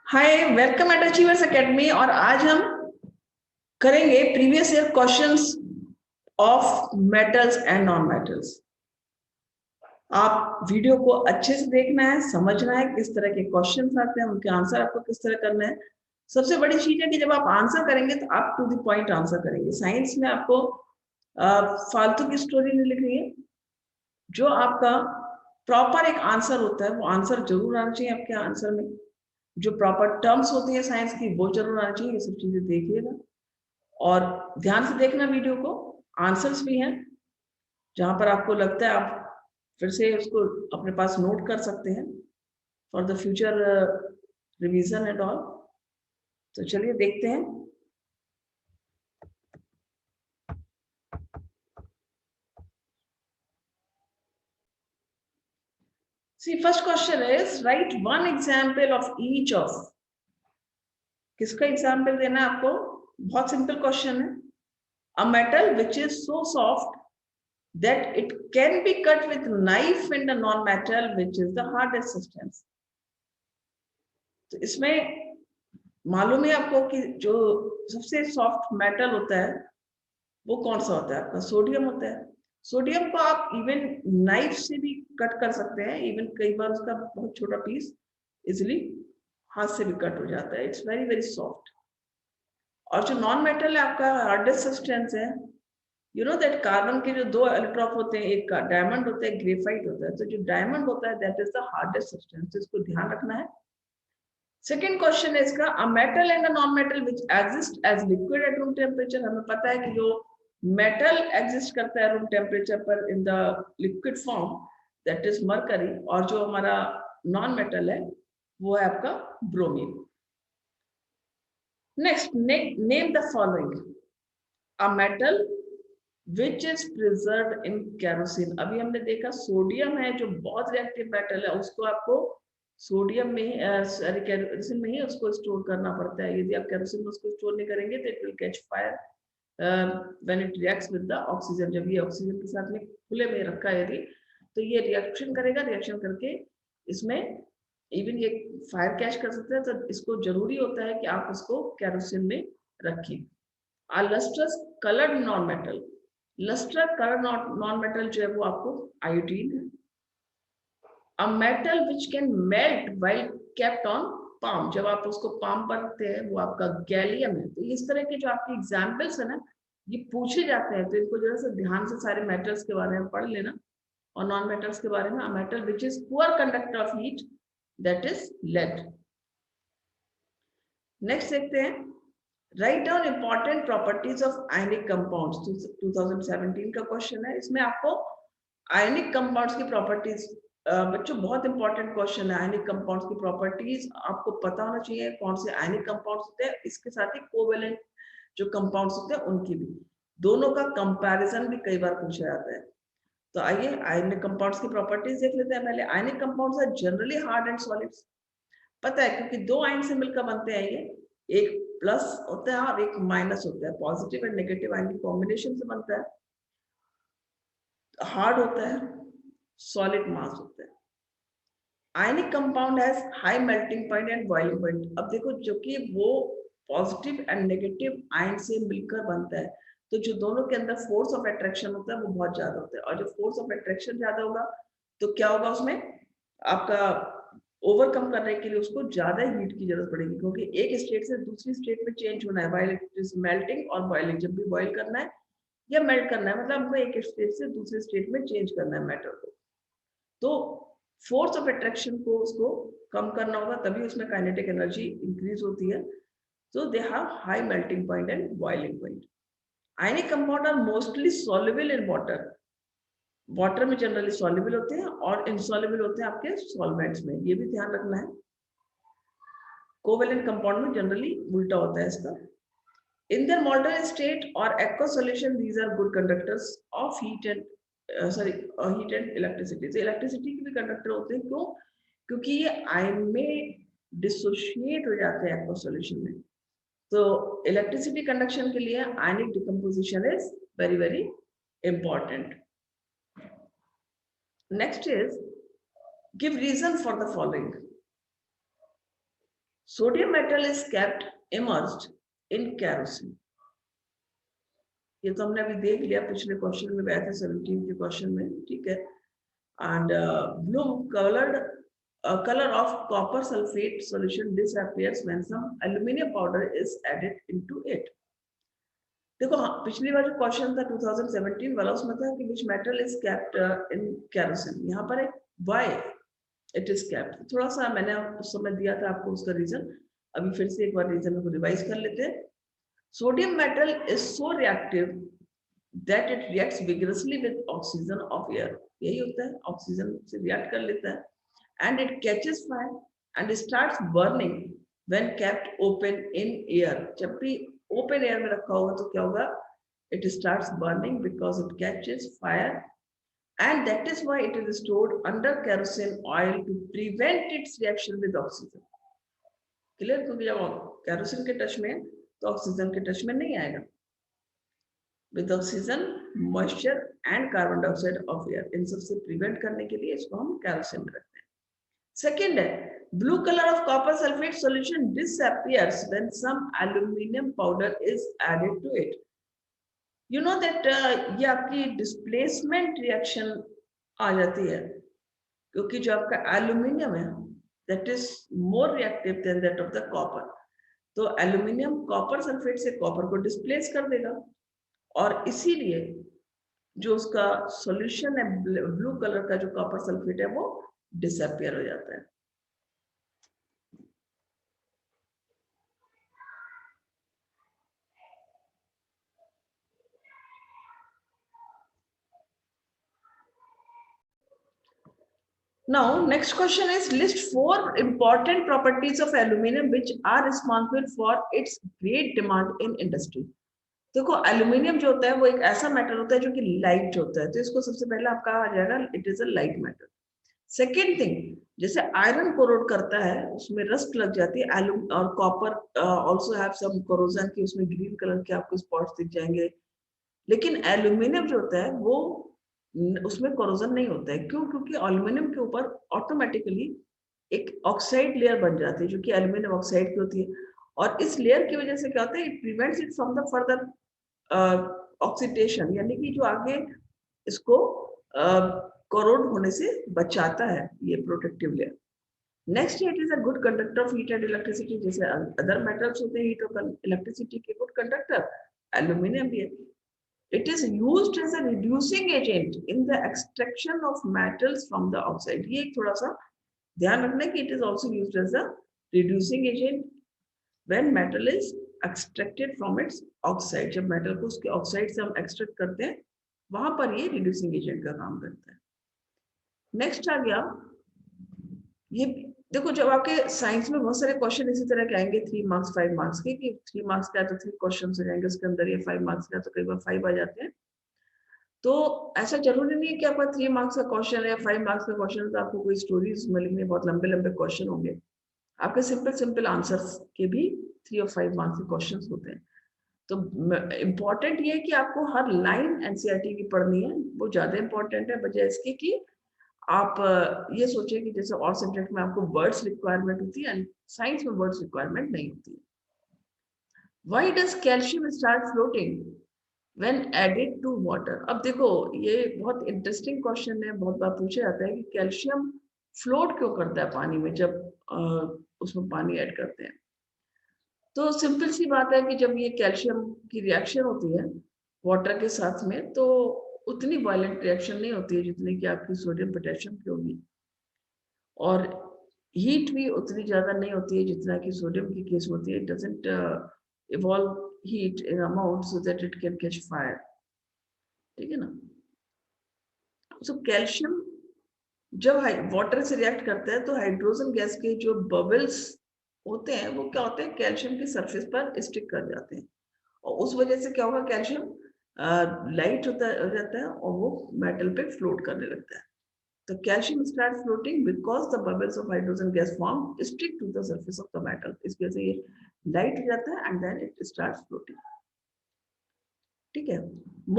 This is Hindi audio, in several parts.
हाय, वेलकम एट अचीवर्स एकेडमी। और आज हम करेंगे previous year questions of metals and non metals. आप वीडियो को अच्छे से देखना है, समझना है किस तरह के क्वेश्चंस आते हैं, उनके आंसर आपको किस तरह करना है। सबसे बड़ी चीज है कि जब आप आंसर करेंगे तो आप टू द पॉइंट आंसर करेंगे। साइंस में आपको फालतू की स्टोरी नहीं लिखनी है। जो आपका प्रॉपर एक आंसर होता है वो आंसर जरूर आना चाहिए आपके आंसर में। जो प्रॉपर टर्म्स होती है साइंस की वो जरूर आना चाहिए। ये सब चीजें देखिएगा और ध्यान से देखना वीडियो को। आंसर्स भी हैं, जहां पर आपको लगता है आप फिर से उसको अपने पास नोट कर सकते हैं for the future revision and all. तो चलिए देखते हैं। See first question is write one example of each of. किसका एग्जाम्पल देना है आपको? बहुत सिंपल क्वेश्चन है। A metal which is so soft that it can be cut with knife and a non-metal which is the hardest substance। तो इसमें मालूम है आपको कि जो सबसे सॉफ्ट मेटल होता है वो कौन सा होता है? आपका सोडियम होता है। सोडियम को आप इवन नाइफ से भी कट कर सकते हैं। इवन कई बार उसका बहुत छोटा पीस इजिली हाथ से भी कट हो जाता है। It's very very soft. और जो नॉन मेटल है आपका हार्डेस्ट सब्सटेंस है। यू नो दैट कार्बन के जो दो इलेक्ट्रॉन होते हैं, एक का डायमंड होता है, ग्रेफाइट होता है। तो जो डायमंड होता है that is the hardest substance. इसको ध्यान रखना है। सेकेंड क्वेश्चन है इसका, a metal and a non metal which exist as liquid at room temperature. हमें पता है कि जो मेटल एग्जिस्ट करता है रूम टेम्परेचर पर in the liquid form that is mercury. और जो हमारा नॉन मेटल है वो है आपका bromine. Next, name the following. A metal which is preserve in kerosene. अभी हमने देखा सोडियम है जो बहुत रिएक्टिव मेटल है, उसको आपको सोडियम में ही सॉरी केरोसिन में ही उसको स्टोर करना पड़ता है। यदि आप केरोसिन में उसको स्टोर नहीं करेंगे तो it will catch fire when it reacts with the oxygen. जब ये ऑक्सीजन के साथ में खुले में रखा है यदि, तो ये रिएक्शन करेगा। रिएक्शन करके इसमें इवन ये फायर कैच कर सकते हैं। तो इसको जरूरी होता है कि आप उसको केरोसिन में रखिए। A lustrous coloured non metal. Lustre colour non metal जो है वो आपको आयोडीन है। A metal which can melt while kept on palm. जब आप उसको पाम पर रखते हैं वो आपका गैलियम है। तो इस तरह के जो आपके एग्जाम्पल्स है ना, ये पूछे जाते हैं। तो इनको जरा सा ध्यान से सारे मेटल्स के बारे में पढ़ लेना और नॉन मेटल्स के बारे में। A metal which is poor conductor of heat that is lead. Next देखते हैं, write down important properties of ionic compounds. 2017 का क्वेश्चन है। इसमें आपको आयनिक कंपाउंड्स की प्रॉपर्टीज, बच्चों बहुत इंपॉर्टेंट क्वेश्चन है। आयनिक कंपाउंड्स की प्रॉपर्टीज आपको पता होना चाहिए, कौन से आयनिक कंपाउंड्स होते हैं। इसके साथ ही कोवेलेंट जो कंपाउंड्स होते हैं उनकी भी, दोनों का कंपैरिजन भी कई बार पूछा जाता है। तो आइए आयनिक कंपाउंड्स की प्रॉपर्टीज देख लेते हैं। पहले, ionic compounds are generally hard and solids. पता है क्योंकि दो आयन से मिलकर बनते हैं ये। एक प्लस होता है और एक माइनस होता है। पॉजिटिव एंड नेगेटिव आयन की कॉम्बिनेशन से बनता है। हार्ड होता है, सॉलिड मास होता है। Ionic compound has high melting point and boiling point. अब देखो, जो कि वो पॉजिटिव एंड नेगेटिव आयन से मिलकर बनता है, तो जो दोनों के अंदर फोर्स ऑफ अट्रैक्शन होता है वो बहुत ज्यादा होता है। और जब फोर्स ऑफ अट्रैक्शन ज्यादा होगा तो क्या होगा, उसमें आपका ओवरकम करने के लिए उसको ज्यादा हीट की जरूरत पड़ेगी। क्योंकि एक स्टेट से दूसरी स्टेट में चेंज होना है, व्हाइल इट इज मेल्टिंग और बॉइलिंग। जब भी बॉइल करना है या मेल्ट करना है, मतलब हमको एक स्टेट से दूसरे स्टेट में चेंज करना है मैटर को, तो फोर्स ऑफ अट्रैक्शन को उसको कम करना होगा, तभी उसमें काइनेटिक एनर्जी इंक्रीज होती है। So they have high melting point and boiling point. Ionic compound are mostly soluble in water. Water में जनरली सॉल्युबल होते हैं और इनसॉल्युबल होते हैं आपके सॉल्वेंट्स में। ये भी ध्यान रखना है। कोवेलेंट कंपाउंड में जनरली उल्टा होता है इसका। In their molten state or aqueous solution, these are good conductors of heat and heat and electricity. तो इलेक्ट्रिसिटी के भी कंडक्टर होते हैं। क्यों? क्योंकि ये आयन में डिसोशिएट हो जाते हैं aqueous solution में। तो इलेक्ट्रिसिटी कंडक्शन के लिए ionic decomposition is very very important. Next is give reason for the following. Sodium metal is kept immersed in kerosene. ये तो हमने अभी देख लिया, पिछले क्वेश्चन में गए थे 17 के क्वेश्चन में, ठीक है। And blue color of copper sulfate solution disappears when some aluminum powder is added into it. देखो हाँ, पिछली बार जो क्वेश्चन था 2017 वाला, उसमें था कि which metal is kept in kerosene। यहाँ पर एक why it is kept, थोड़ा सा मैंने उस समय दिया था आपको उसका रीजन, अभी फिर से एक बार रीजन को रिवाइज कर लेते हैं। Sodium metal is so reactive that it reacts vigorously with oxygen of air, यही होता है, ऑक्सीजन से रिएक्ट कर लेता है, and it catches fire and starts burning when kept open in air। जब भी ओपन एयर में रखा होगा तो क्या होगा, it starts burning because it catches fire, and that is why it is stored under kerosene oil to prevent its reaction with oxygen। Clear? क्योंकि जब केरोसिन के टच में तो ऑक्सीजन के टच में नहीं आएगा। With oxygen, moisture and carbon dioxide of air, इन सबसे प्रिवेंट करने के लिए इसको हम केरोसिन में रखते हैं। सेकेंड है blue colour of copper sulphate solution disappears when some aluminium powder is added to it. You know that ये आपकी डिस्प्लेसमेंट रिएक्शन आ जाती है, क्योंकि जो आपका एल्यूमिनियम है that is more reactive than that of the copper. तो एल्यूमिनियम कॉपर सल्फेट से कॉपर को डिस्प्लेस कर देगा, और इसीलिए जो उसका सॉल्यूशन है ब्लू कलर का जो कॉपर सल्फेट है वो डिसअपियर हो जाता है। Now, next question is list 4 important properties of aluminum which are responsible for its great demand in industry। देखो एल्यूमिनियम जो होता है वो एक ऐसा मेटल होता है जो कि लाइट होता है, तो इसको सबसे पहले आपका आ जाएगा it is a light metal. Second thing, जैसे आयरन कोरोड करता है, उसमें रस्ट लग जाती है, और copper also have some corrosion की, उसमें ग्रीन कलर के आपको स्पॉट्स दिख जाएंगे। लेकिन एल्यूमिनियम जो होता है वो उसमें कोरोजन नहीं होता है। क्यों? क्योंकि एल्यूमिनियम के ऊपर ऑटोमेटिकली एक ऑक्साइड लेयर बन जाती है जो कि एल्यूमिनियम ऑक्साइड की होती है, और इस लेयर की वजह से क्या होता है, it prevents it from the further oxidation, यानी कि जो आगे इसको कोरोड होने से बचाता है ये protective layer. Next, it is a good conductor of heat and electricity. जैसे अदर मेटल्स होते हैं हीट और इलेक्ट्रिसिटी के गुड कंडक्टर, एल्यूमिनियम भी है। It is used as a reducing agent in the extraction of metals from the oxide। ये एक थोड़ा सा ध्यान रखना है कि it is also used as a reducing agent when metal is extracted from its oxide। जब मेटल को उसके ऑक्साइड से हम एक्सट्रैक्ट करते हैं वहां पर ये रिड्यूसिंग एजेंट का काम करता है। नेक्स्ट आ गया, ये देखो जब आपके साइंस में बहुत सारे क्वेश्चन इसी तरह के आएंगे 3 मार्क्स 5 मार्क्स के, कि 3 मार्क्स का है तो 3 क्वेश्चन हो जाएंगे उसके अंदर, ये 5 मार्क्स का तो कई बार 5 आ जाते हैं। तो ऐसा जरूरी नहीं है कि आपका 3 मार्क्स का क्वेश्चन है या 5 मार्क्स का क्वेश्चन है तो आपको कोई स्टोरीज में लिखने बहुत लंबे लंबे क्वेश्चन होंगे। आपके सिंपल सिंपल आंसर्स के भी 3 और 5 मार्क्स के क्वेश्चन होते हैं। तो इम्पोर्टेंट ये है कि आपको हर लाइन एनसीईआरटी की पढ़नी है, वो ज्यादा इंपॉर्टेंट है, बजाय इसके कि आप ये सोचिए कि जैसे और सब्जेक्ट में आपको वर्ड्स रिक्वायरमेंट होती है, साइंस में वर्ड्स रिक्वायरमेंट नहीं होती है। Why does calcium start floating when added to water? अब देखो ये बहुत इंटरेस्टिंग क्वेश्चन है, बहुत बार पूछा जाता है कि कैल्शियम फ्लोट क्यों करता है पानी में जब उसमें पानी ऐड करते हैं। तो सिंपल सी बात है कि जब ये कैल्शियम की रिएक्शन होती है वाटर के साथ में तो उतनी वायलेंट रिएक्शन नहीं होती है जितनी कि आपकी सोडियम पोटेशियम की होगी, और हीट भी उतनी ज्यादा नहीं होती है जितना कि सोडियम की केस होती है। It doesn't evolve heat in amount so that it can catch fire, ठीक है ना। सो कैल्शियम जब वाटर से रिएक्ट करता है तो हाइड्रोजन गैस के जो बबल्स होते हैं वो क्या होते हैं, कैल्शियम की सरफेस पर स्टिक कर जाते हैं, और उस वजह से क्या होगा, कैल्शियम लाइट हो जाता है और वो मेटल पे फ्लोट करने लगता है। तो calcium start floating because the bubbles of hydrogen gas form stick to the surface of the metal. इस वजह से ये लाइट हो जाता है and then it starts floating, ठीक है।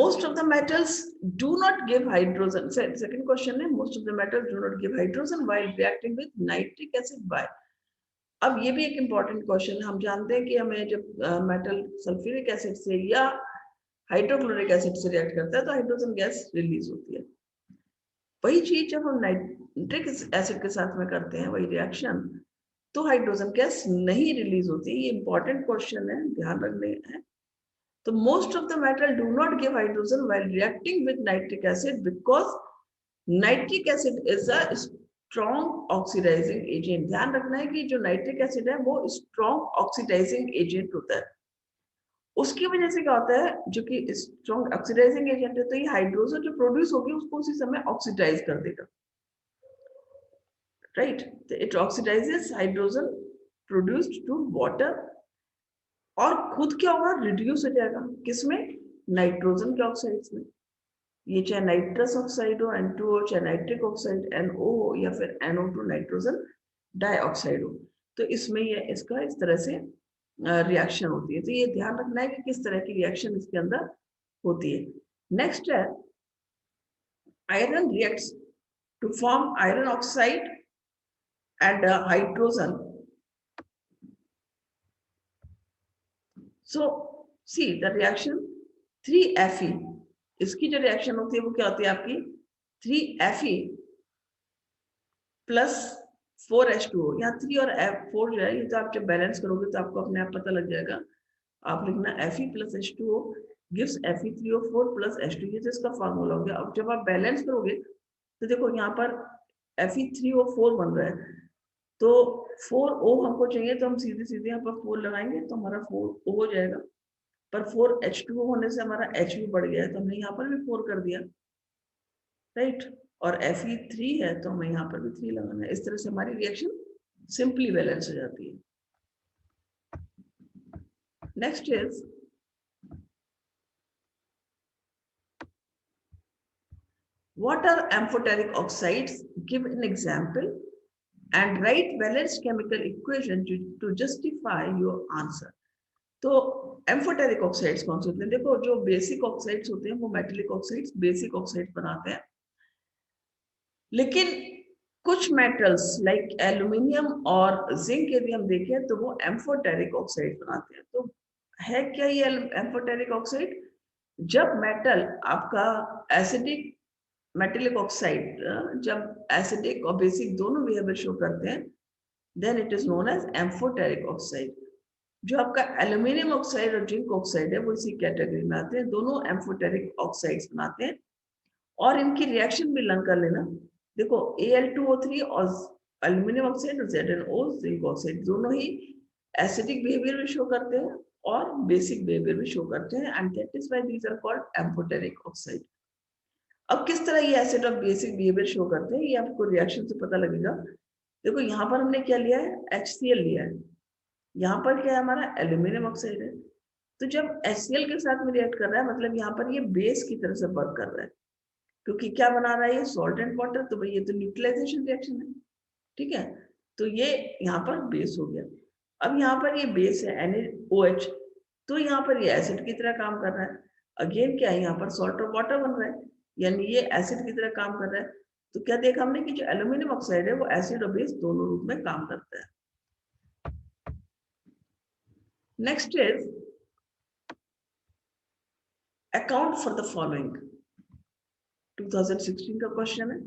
Most of the metals do not give hydrogen. Second question है, most of the metals do not give hydrogen while reacting with nitric acid by. अब ये भी एक इम्पॉर्टेंट क्वेश्चन है। हम जानते हैं कि हमें जब मेटल सल्फ्यूरिक एसिड से या हाइड्रोक्लोरिक एसिड से रिएक्ट करता है तो हाइड्रोजन गैस रिलीज होती है। वही चीज जब हम नाइट्रिक एसिड के साथ में करते हैं वही रिएक्शन, तो हाइड्रोजन गैस नहीं रिलीज होती। ये इंपॉर्टेंट क्वेश्चन है, ध्यान रखने है। तो most of the metal do not give hydrogen while reacting with nitric acid because nitric acid is a strong oxidising agent. ध्यान रखना है कि जो नाइट्रिक एसिड है वो स्ट्रॉन्ग ऑक्सीडाइजिंग एजेंट होता है। उसकी वजह से क्या होता है, जो कि स्ट्रॉन्ग ऑक्सीडाइजिंग एजेंट है, तो ये हाइड्रोजन जो प्रोड्यूस होगी उसको उसी समय ऑक्सीडाइज कर देगा, राइट। तो it oxidises hydrogen produced to water, और खुद क्या होगा, रिड्यूस हो जाएगा किसमें, नाइट्रोजन के ऑक्साइड्स में। ये चाहे नाइट्रस ऑक्साइड हो N2 हो, चाहे नाइट्रिक ऑक्साइड NO हो, या फिर NO2 नाइट्रोजन डाइऑक्साइड हो, तो इसमें ये इसका इस तरह से रिएक्शन होती है। तो ये ध्यान रखना है कि किस तरह की रिएक्शन इसके अंदर होती है। नेक्स्ट है iron reacts to form iron oxide and hydrogen. So see the reaction 3Fe, इसकी जो रिएक्शन होती है वो क्या होती है आपकी 3Fe प्लस 4H2O। यहाँ 3 और 4 जो है ये तो आप जब बैलेंस करोगे तो आपको अपने आप पता लग जाएगा। आप लिखना Fe plus H2O gives Fe3O4 plus H2, ये तो इसका फॉर्मूला हो गया। अब जब आप बैलेंस करोगे तो देखो यहाँ पर Fe3O4 बन रहा है, तो 4O हमको चाहिए, तो हम सीधे सीधे यहाँ पर 4 लगाएंगे तो हमारा 4O हो जाएगा। पर 4H2O होने से हमारा H भी बढ़ गया है, तो हमने यहाँ पर भी 4 कर दिया, राइट। और Fe3 है तो हमें यहाँ पर भी 3 लगाना है। इस तरह से हमारी रिएक्शन सिंपली बैलेंस हो जाती है। Next is what are amphoteric oxides? Give an example and write balanced chemical equation to justify your answer. तो एम्फोटेरिक ऑक्साइड्स कौन से होते हैं? देखो जो बेसिक ऑक्साइड्स होते हैं वो मेटेलिक ऑक्साइड्स बेसिक ऑक्साइड बनाते हैं, लेकिन कुछ मेटल्स लाइक एल्यूमिनियम और जिंक यदि हम देखें तो वो एम्फोटेरिक ऑक्साइड बनाते हैं। तो है क्या ये एम्फोटेरिक ऑक्साइड? जब मेटल आपका एसिडिक मेटेलिक ऑक्साइड जब एसिडिक और बेसिक दोनों बिहेवियर शो करते हैं, then it is known as amphoteric oxide. जो आपका एल्यूमिनियम ऑक्साइड और जिंक ऑक्साइड है वो इसी कैटेगरी में आते हैं, दोनों एम्फोटेरिक ऑक्साइड्स बनाते हैं। और इनकी रिएक्शन भी लर्न कर लेना। देखो Al2O3 और एल्यूमिनियम ऑक्साइड और ZnO जिंक ऑक्साइड दोनों ही एसिडिक बिहेवियर भी शो करते हैं और बेसिक बिहेवियर भी शो करते हैं, and that is why these are called amphoteric oxide. अब किस तरह ये एसिड और बेसिक बिहेवियर शो करते हैं ये आपको रिएक्शन से पता लगेगा। देखो यहाँ पर हमने क्या लिया है, HCl लिया है, यहाँ पर क्या है हमारा एल्यूमिनियम ऑक्साइड है। तो जब HCl के साथ में रिएक्ट कर रहा है मतलब यहाँ पर ये बेस की तरह से वर्क कर रहा है, क्योंकि क्या बना रहा है ये सॉल्ट एंड वाटर, तो भाई ये तो न्यूट्रलाइजेशन रिएक्शन है, ठीक है। तो ये यहाँ पर बेस हो गया। अब यहाँ पर ये बेस है NaOH, तो यहाँ पर ये एसिड की तरह काम कर रहा है। अगेन क्या है, यहाँ पर सॉल्ट और वाटर बन रहा है, यानी ये एसिड की तरह काम कर रहा है। तो क्या देखा हमने कि जो एल्यूमिनियम ऑक्साइड है वो एसिड और बेस दोनों रूप में काम करता है। Next is account for the following, 2016 का क्वेश्चन है।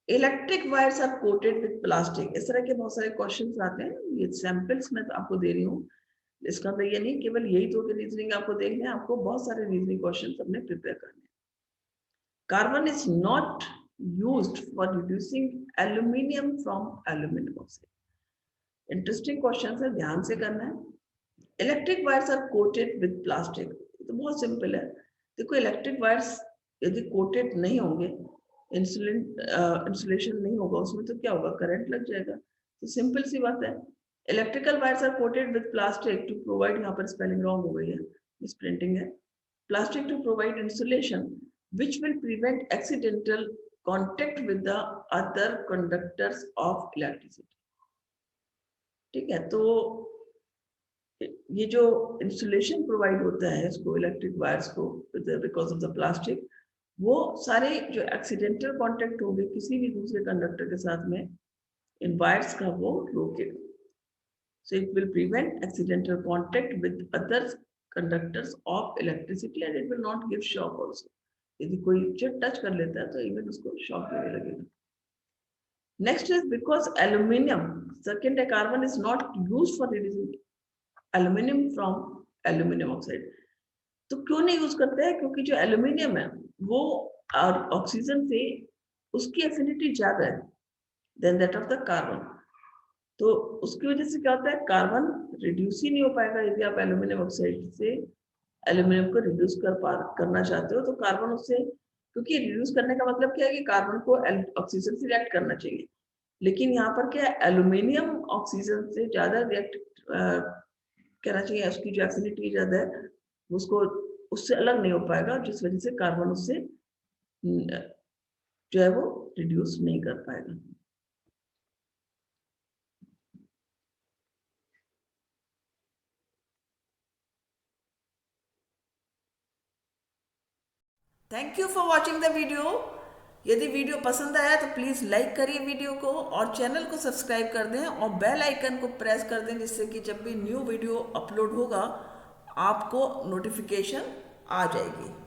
Electric wires are coated with plastic. इस तरह के बहुत सारे क्वेश्चंस आते हैं, ये सैंपल्स मैं तो आपको दे रही हूँ। इसका तो ये नहीं केवल यही तो रीजनिंग आपको देखने हैं, आपको बहुत सारे रीजनिंग क्वेश्चंस अपने प्रिपेयर करने हैं। Carbon is not used for reducing aluminium from aluminium oxide. Interesting question है, ध्यान से करना है। Electric wires are coated with plastic, तो बहुत सिंपल है। देखो इलेक्ट्रिक वायर्स यदि कोटेड नहीं होंगे, इंसुलेशन नहीं होगा उसमें, तो क्या होगा, करंट लग जाएगा। तो सिंपल सी बात है। Electrical wires are coated with plastic to provide, यहाँ पर स्पेलिंग रॉन्ग हो गई है, मिस प्रिंटिंग है, plastic to provide insulation which will prevent accidental contact with the other conductors of electricity। ठीक है, तो ये जो इंसुलेशन प्रोवाइड होता है इसको इलेक्ट्रिक वायर्स को बिकॉज ऑफ द प्लास्टिक, वो सारे जो एक्सीडेंटल कांटेक्ट होंगे किसी भी दूसरे कंडक्टर के साथ में इन वायर्स का वो रोकेगा। So it will prevent accidental contact with other conductors of electricity and it will not give shock also. यदि कोई चीज टच कर लेता है तो इवन उसको शॉक देने लगेगा. Next is because aluminum, second carbon is not used for reducing aluminum from aluminum oxide. तो क्यों नहीं यूज करते हैं? क्योंकि जो एल्यूमिनियम है वो ऑक्सीजन से उसकी एफिनिटी ज्यादा है than that of the carbon. तो उसकी वजह से क्या होता है, कार्बन रिड्यूस ही नहीं हो पाएगा. यदि आप एल्यूमिनियम ऑक्साइड से एल्यूमिनियम को रिड्यूस करना चाहते हो तो कार्बन उससे, क्योंकि रिड्यूस करने का मतलब क्या है कि कार्बन को ऑक्सीजन से रिएक्ट करना चाहिए, लेकिन यहाँ पर क्या है, एल्यूमिनियम ऑक्सीजन से ज्यादा रिएक्ट करना चाहिए, उसकी जो एफिनिटी ज्यादा है उसको उससे अलग नहीं हो पाएगा, जिस वजह से कार्बन उससे जो है वो रिड्यूस नहीं कर पाएगा. Thank you for watching the video. यदि वीडियो पसंद आया तो प्लीज़ लाइक करिए वीडियो को और चैनल को सब्सक्राइब कर दें और बेल आइकन को प्रेस कर दें, जिससे कि जब भी न्यू वीडियो अपलोड होगा आपको नोटिफिकेशन आ जाएगी.